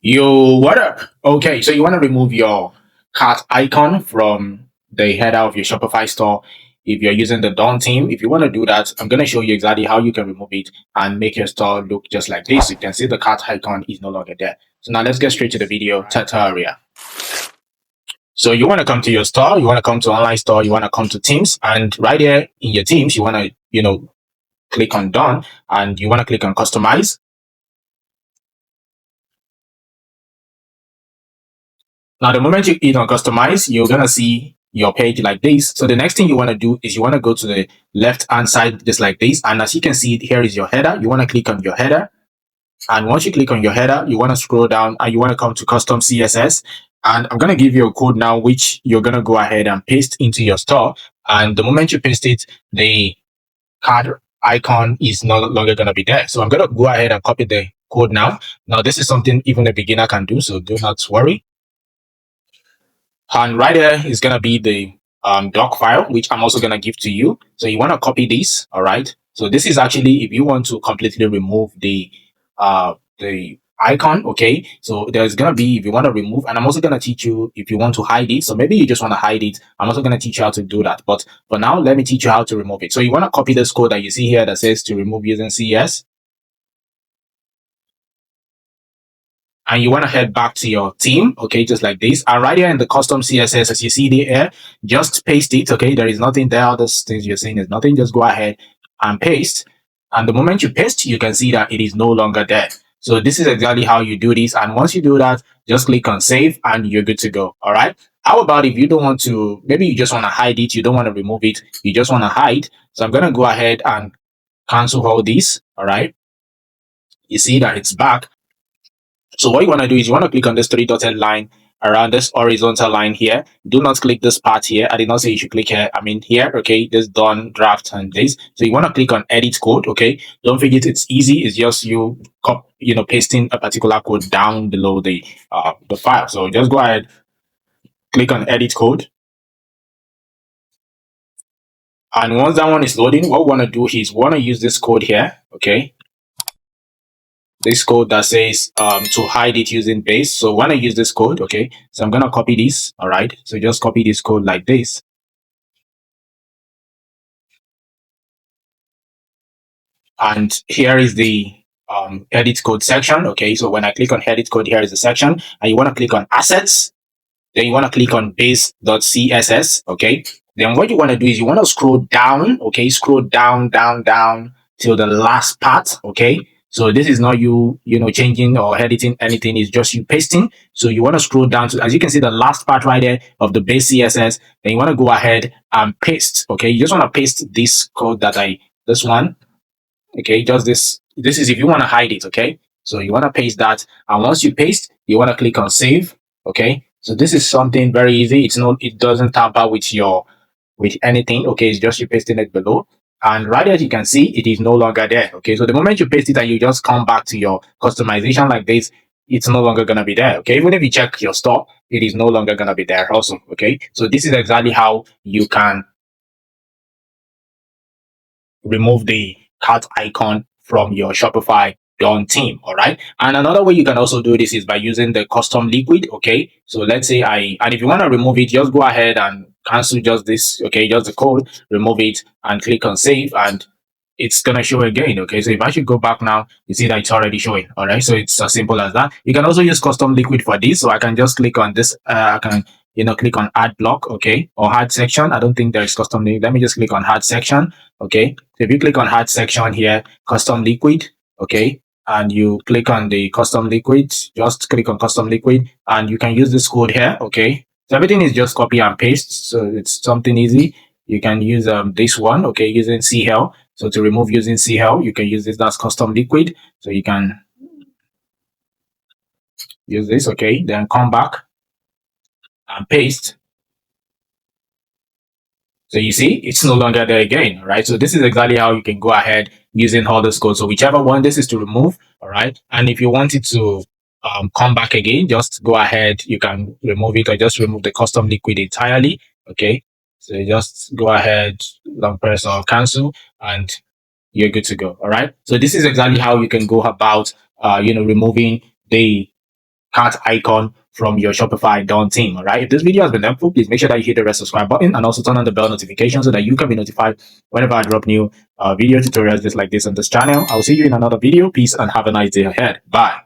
Yo, what up? Okay, so you want to remove your cart icon from the header of your Shopify store. If you're using the Dawn theme, if you want to do that, I'm going to show you exactly how you can remove it and make your store look just like this. You can see the cart icon is no longer there. So now let's get straight to the video tutorial. So you want to come to your store, you want to come to online store, you want to come to themes, and right here in your themes, you want to, click on Dawn and you want to click on customize. Now, the moment you hit on customize, you're going to see your page like this. So the next thing you want to do is you want to go to the left hand side just like this. And as you can see, here is your header. You want to click on your header. And once you click on your header, you want to scroll down and you want to come to custom CSS. And I'm going to give you a code now, which you're going to go ahead and paste into your store. And the moment you paste it, the card icon is no longer going to be there. So I'm going to go ahead and copy the code now. Now, this is something even a beginner can do, so do not worry. And right there is going to be the doc file, which I'm also going to give to you. So you want to copy this. All right. So this is actually if you want to completely remove the icon. Okay. So there's going to be, if you want to remove, and I'm also going to teach you if you want to hide it. So maybe you just want to hide it. I'm also going to teach you how to do that. But for now, let me teach you how to remove it. So you want to copy this code that you see here that says to remove using CS. And you want to head back to your theme, okay, just like this. And right here in the custom CSS, as you see there, just paste it, okay? There is nothing there. All those things you're seeing is nothing. Just go ahead and paste. And the moment you paste, you can see that it is no longer there. So this is exactly how you do this. And once you do that, just click on save and you're good to go, all right? How about if you don't want to, maybe you just want to hide it, you don't want to remove it, you just want to hide. So I'm going to go ahead and cancel all this, all right? You see that it's back. So what you want to do is you want to click on this three dotted line around this horizontal line here. Do not click this part here. I did not say you should click here. I mean here, okay, this done draft and this. So you want to click on edit code, okay. Don't forget it's easy. It's just you pasting a particular code down below the file. So just go ahead, click on edit code. And once that one is loading, what we want to do is we want to use this code here, okay. This code that says to hide it using base. So when I use this code, okay, so I'm going to copy this. All right. So just copy this code like this. And here is the edit code section. Okay. So when I click on edit code, here is the section and you want to click on assets. Then you want to click on base.css. Okay. Then what you want to do is you want to scroll down. Okay. Scroll down, down, down till the last part. Okay. So this is not you changing or editing anything. It's just you pasting. So you want to scroll down to, as you can see, the last part right there of the base CSS. Then you want to go ahead and paste. Okay. You just want to paste this code this one. Okay. Just this. This is if you want to hide it. Okay. So you want to paste that. And once you paste, you want to click on save. Okay. So this is something very easy. It doesn't tamper with anything. Okay. It's just you pasting it below. And right as you can see, it is no longer there. Okay, so the moment you paste it and you just come back to your customization like this, it's no longer going to be there. Okay, even if you check your store, it is no longer going to be there also. Okay, so this is exactly how you can remove the cart icon from your Shopify Dawn theme. All right, and another way you can also do this is by using the custom liquid. Okay, so let's say and if you want to remove it, just go ahead and cancel just this, okay, just the code, remove it and click on save and it's gonna show again. Okay, so if I should go back now, you see that it's already showing. All right, so it's as simple as that. You can also use custom liquid for this. So I can just click on this. I can click on add block, okay, or add section. I don't think there is custom liquid. Let me just click on add section. Okay, so if you click on add section here, custom liquid, okay, and you click on the custom liquid, just click on custom liquid and you can use this code here. Okay, so everything is just copy and paste, so it's something easy. You can use this one, okay, using CL. So to remove using CL, you can use this. That's custom liquid. So you can use this, okay, then come back and paste. So you see, it's no longer there again, right? So this is exactly how you can go ahead using all this code. So whichever one this is to remove, all right? And if you want it to come back again, just go ahead. You can remove it or just remove the custom liquid entirely, okay? So you just go ahead, long press or cancel, and you're good to go. All right. So this is exactly how you can go about, removing the cart icon from your Shopify Dawn team. All right. If this video has been helpful, please make sure that you hit the red subscribe button and also turn on the bell notification so that you can be notified whenever I drop new video tutorials just like this on this channel. I'll see you in another video. Peace and have a nice day ahead. Bye.